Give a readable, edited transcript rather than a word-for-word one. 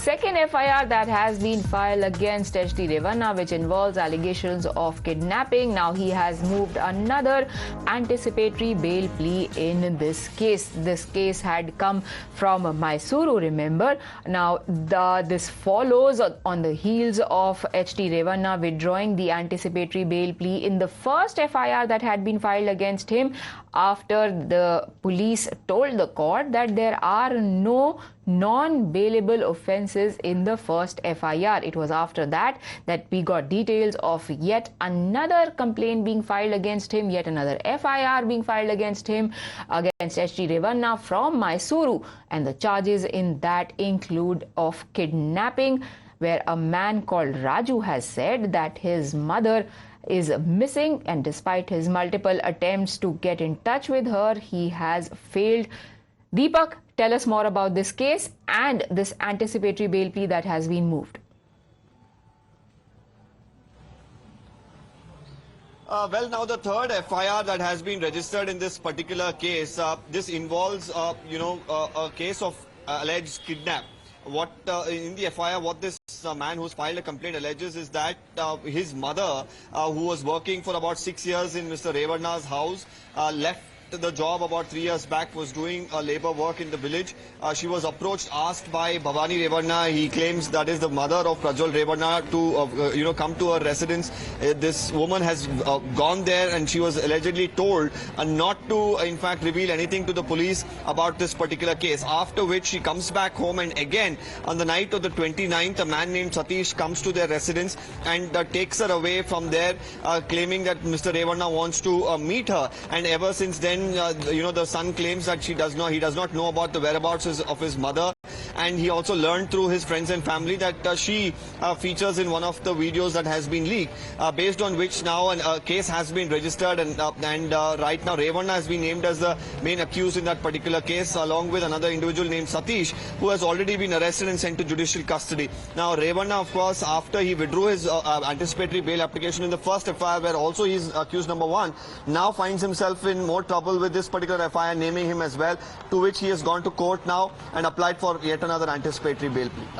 second FIR that has been filed against H.D. Revanna, which involves allegations of kidnapping. Now he has moved another anticipatory bail plea in this case. This case had come from Mysuru, remember. Now this follows on the heels of H.D. Revanna withdrawing the anticipatory bail plea in the first FIR that had been filed against him after the police told the court that there are no non-bailable offences in the first FIR. It was after that we got details of yet another complaint being filed against him, yet another FIR being filed against him, against H.D. Revanna from Mysuru, and the charges in that include of kidnapping, where a man called Raju has said that his mother is missing, and despite his multiple attempts to get in touch with her, he has failed. Deepak, tell us more about this case and this anticipatory bail plea that has been moved. Well, now the third FIR that has been registered in this particular case, this involves, a case of alleged kidnap. What in the FIR, what this man who's filed a complaint alleges is that his mother, who was working for about 6 years in Mr. Revanna's house, left the job about 3 years back, was doing labor work in the village. She was approached, asked by Bhavani Revanna, he claims that is the mother of Prajwal Revanna, to come to her residence. This woman has gone there, and she was allegedly told not to in fact reveal anything to the police about this particular case, after which she comes back home, and again on the night of the 29th, a man named Satish comes to their residence and takes her away from there, claiming that Mr. Revanna wants to meet her. And ever since then, the son claims that he does not know about the whereabouts of his mother, and he also learned through his friends and family that she features in one of the videos that has been leaked, based on which now a case has been registered, and right now Revanna has been named as the main accused in that particular case, along with another individual named Satish, who has already been arrested and sent to judicial custody. Now Revanna, of course, after he withdrew his anticipatory bail application in the first FIR, where also he's accused number 1, now finds himself in more trouble with this particular FIR naming him as well, to which he has gone to court now and applied for yet another anticipatory bail plea.